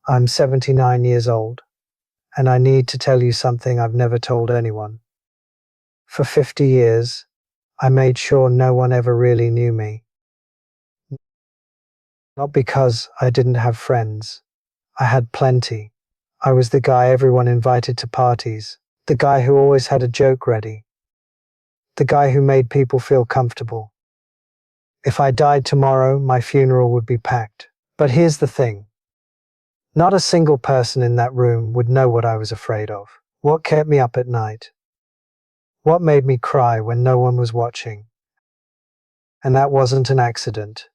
I'm 79 years old, and I need to tell you something I've never told anyone. For 50 years, I made sure no one ever really knew me. Not because I didn't have friends. I had plenty. I was the guy everyone invited to parties, the guy who always had a joke ready, the guy who made people feel comfortable. If I died tomorrow, my funeral would be packed. But here's the thing. Not a single person in that room would know what I was afraid of, what kept me up at night, what made me cry when no one was watching. And that wasn't an accident.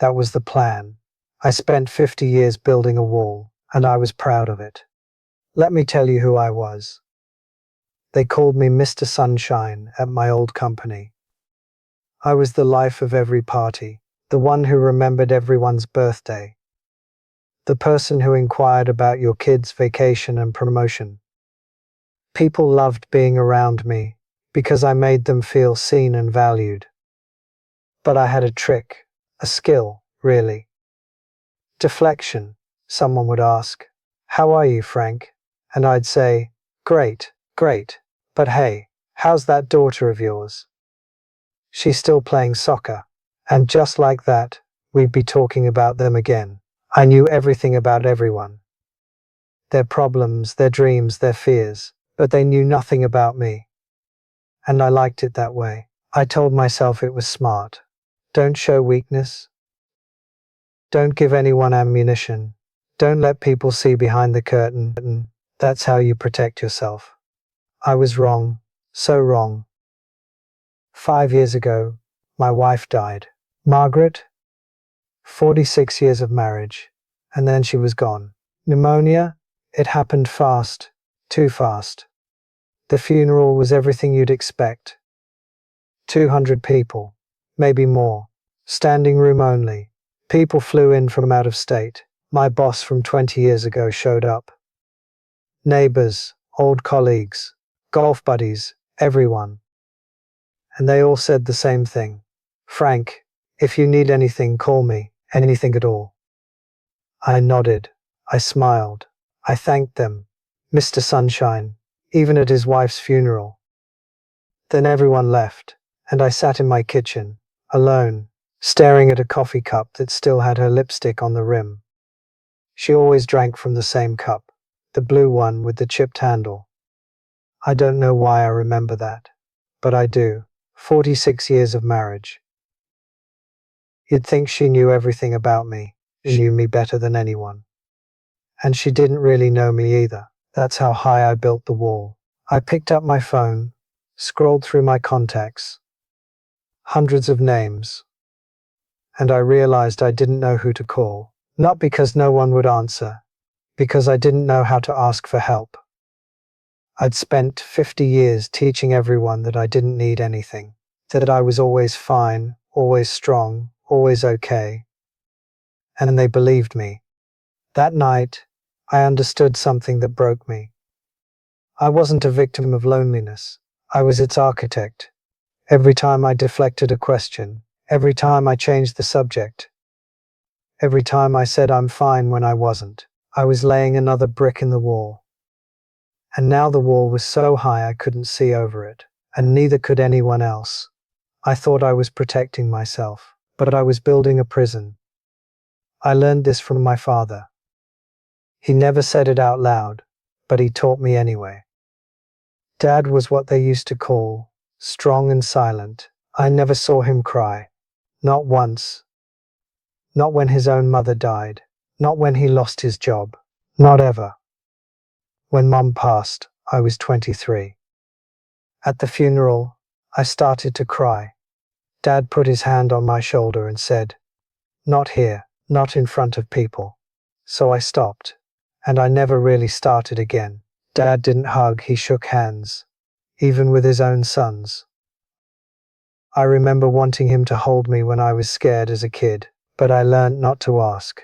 That was the plan. I spent 50 years building a wall, and I was proud of it. Let me tell you who I was. They called me Mr. Sunshine at my old company. I was the life of every party, the one who remembered everyone's birthday, the person who inquired about your kid's vacation and promotion. People loved being around me because I made them feel seen and valued. But I had a trick, a skill, really. Deflection. Someone would ask, "How are you, Frank?" And I'd say, "Great, great. But hey, how's that daughter of yours? She's still playing soccer." And just like that, we'd be talking about them again. I knew everything about everyone. Their problems, their dreams, their fears. But they knew nothing about me. And I liked it that way. I told myself it was smart. Don't show weakness. Don't give anyone ammunition. Don't let people see behind the curtain. That's how you protect yourself. I was wrong. So wrong. 5 years ago, my wife died. Margaret, 46 years of marriage, and then she was gone. Pneumonia, it happened fast, too fast. The funeral was everything you'd expect. 200 people, maybe more, standing room only. People flew in from out of state. My boss from 20 years ago showed up. Neighbors, old colleagues, golf buddies, everyone. And they all said the same thing. "Frank, if you need anything, call me, anything at all." I nodded. I smiled. I thanked them. Mr. Sunshine, even at his wife's funeral. Then everyone left, and I sat in my kitchen, alone, staring at a coffee cup that still had her lipstick on the rim. She always drank from the same cup, the blue one with the chipped handle. I don't know why I remember that, but I do. 46 years of marriage. You'd think she knew everything about me. She knew me better than anyone. And she didn't really know me either. That's how high I built the wall. I picked up my phone, scrolled through my contacts, hundreds of names, and I realized I didn't know who to call. Not because no one would answer, because I didn't know how to ask for help. I'd spent 50 years teaching everyone that I didn't need anything, that I was always fine, always strong, always okay. And they believed me. That night, I understood something that broke me. I wasn't a victim of loneliness. I was its architect. Every time I deflected a question, every time I changed the subject, every time I said I'm fine when I wasn't, I was laying another brick in the wall. And now the wall was so high I couldn't see over it, and neither could anyone else. I thought I was protecting myself, but I was building a prison. I learned this from my father. He never said it out loud, but he taught me anyway. Dad was what they used to call strong and silent. I never saw him cry. Not once. Not when his own mother died. Not when he lost his job. Not ever. When Mum passed, I was 23. At the funeral, I started to cry. Dad put his hand on my shoulder and said, "Not here, not in front of people." So I stopped, and I never really started again. Dad didn't hug, he shook hands, even with his own sons. I remember wanting him to hold me when I was scared as a kid, but I learned not to ask.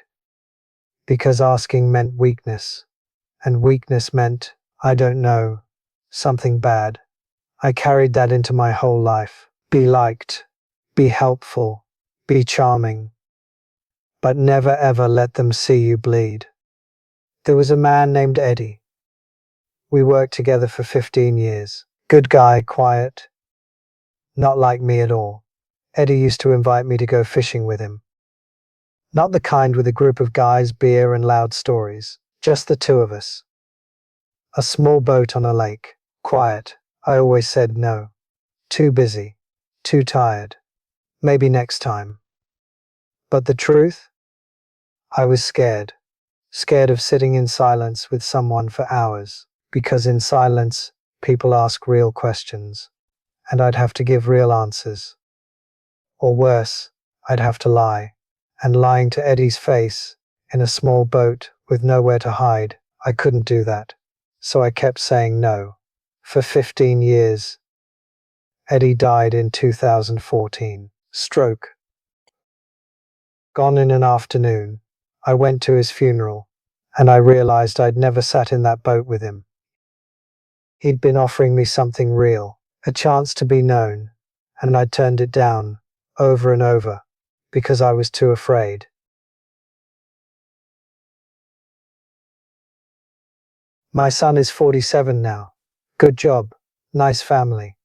Because asking meant weakness, and weakness meant, I don't know, something bad. I carried that into my whole life. Be liked, be helpful, be charming, but never ever let them see you bleed. There was a man named Eddie. We worked together for 15 years. Good guy, quiet, not like me at all. Eddie used to invite me to go fishing with him. Not the kind with a group of guys, beer and loud stories. Just the two of us. A small boat on a lake. Quiet. I always said no. Too busy. Too tired. Maybe next time. But the truth? I was scared. Scared of sitting in silence with someone for hours. Because in silence, people ask real questions. And I'd have to give real answers. Or worse, I'd have to lie. And lying to Eddie's face, in a small boat with nowhere to hide, I couldn't do that. So I kept saying no. For 15 years. Eddie died in 2014. Stroke. Gone in an afternoon. I went to his funeral, and I realized I'd never sat in that boat with him. He'd been offering me something real, a chance to be known, and I'd turned it down, over and over, because I was too afraid. My son is 47 now. Good job, nice family.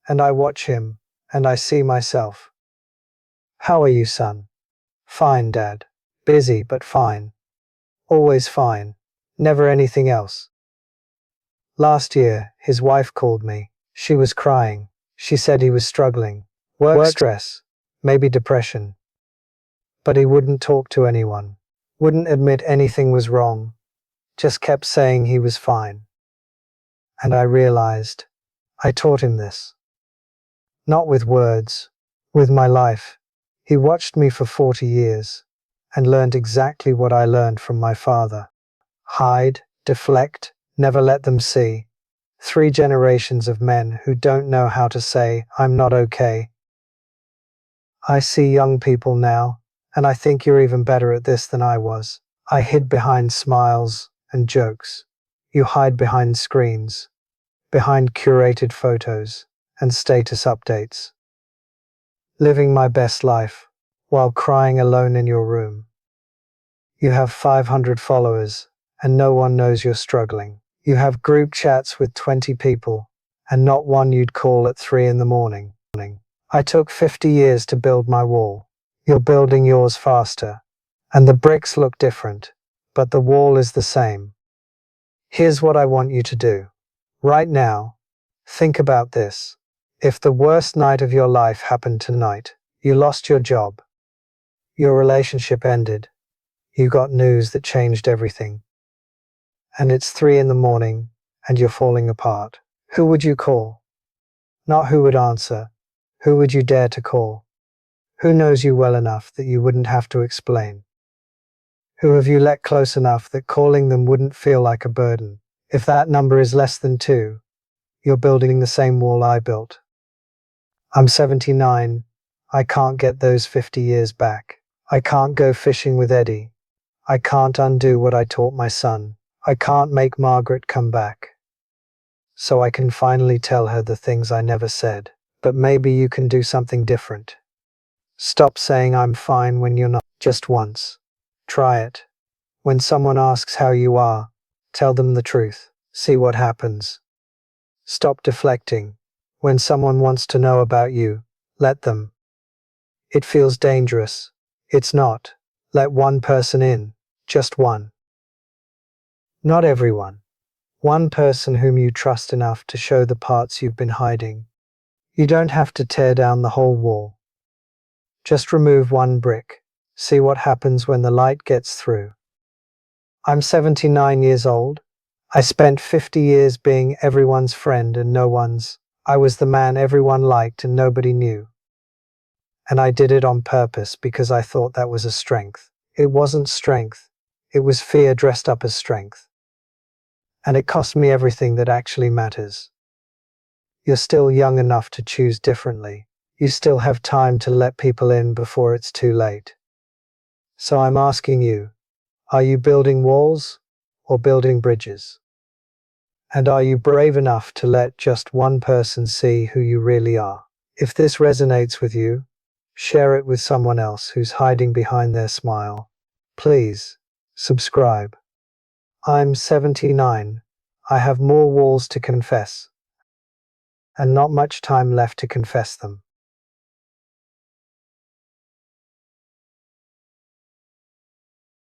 And I watch him, and I see myself. How are you, son? Fine, Dad. Busy, but fine. Always fine. Never anything else. Last year, his wife called me. She was crying. She said he was struggling. Work stress, maybe depression. But he wouldn't talk to anyone. Wouldn't admit anything was wrong. Just kept saying he was fine. And I realized, I taught him this. Not with words, with my life. He watched me for 40 years and learned exactly what I learned from my father. Hide, deflect, never let them see. 3 generations of men who don't know how to say, I'm not okay. I see young people now, and I think you're even better at this than I was. I hid behind smiles and jokes. You hide behind screens, behind curated photos and status updates. Living my best life while crying alone in your room. You have 500 followers and no one knows you're struggling. You have group chats with 20 people and not one you'd call at 3 in the morning. I took 50 years to build my wall. You're building yours faster. And the bricks look different, but the wall is the same. Here's what I want you to do. Right now, think about this. If the worst night of your life happened tonight, you lost your job, your relationship ended, you got news that changed everything, and it's 3 in the morning and you're falling apart, who would you call? Not who would answer. Who would you dare to call? Who knows you well enough that you wouldn't have to explain? Who have you let close enough that calling them wouldn't feel like a burden? If that number is less than 2, you're building the same wall I built. I'm 79. I can't get those 50 years back. I can't go fishing with Eddie. I can't undo what I taught my son. I can't make Margaret come back. So I can finally tell her the things I never said. But maybe you can do something different. Stop saying I'm fine when you're not. Just once. Try it. When someone asks how you are, tell them the truth. See what happens. Stop deflecting. When someone wants to know about you, let them. It feels dangerous. It's not. Let one person in. Just one. Not everyone. One person whom you trust enough to show the parts you've been hiding. You don't have to tear down the whole wall. Just remove one brick. See what happens when the light gets through. I'm 79 years old. I spent 50 years being everyone's friend and no one's. I was the man everyone liked and nobody knew. And I did it on purpose because I thought that was a strength. It wasn't strength. It was fear dressed up as strength. And it cost me everything that actually matters. You're still young enough to choose differently. You still have time to let people in before it's too late. So I'm asking you, are you building walls or building bridges? And are you brave enough to let just one person see who you really are? If this resonates with you, share it with someone else who's hiding behind their smile. Please, subscribe. I'm 79. I have more walls to confess, and not much time left to confess them.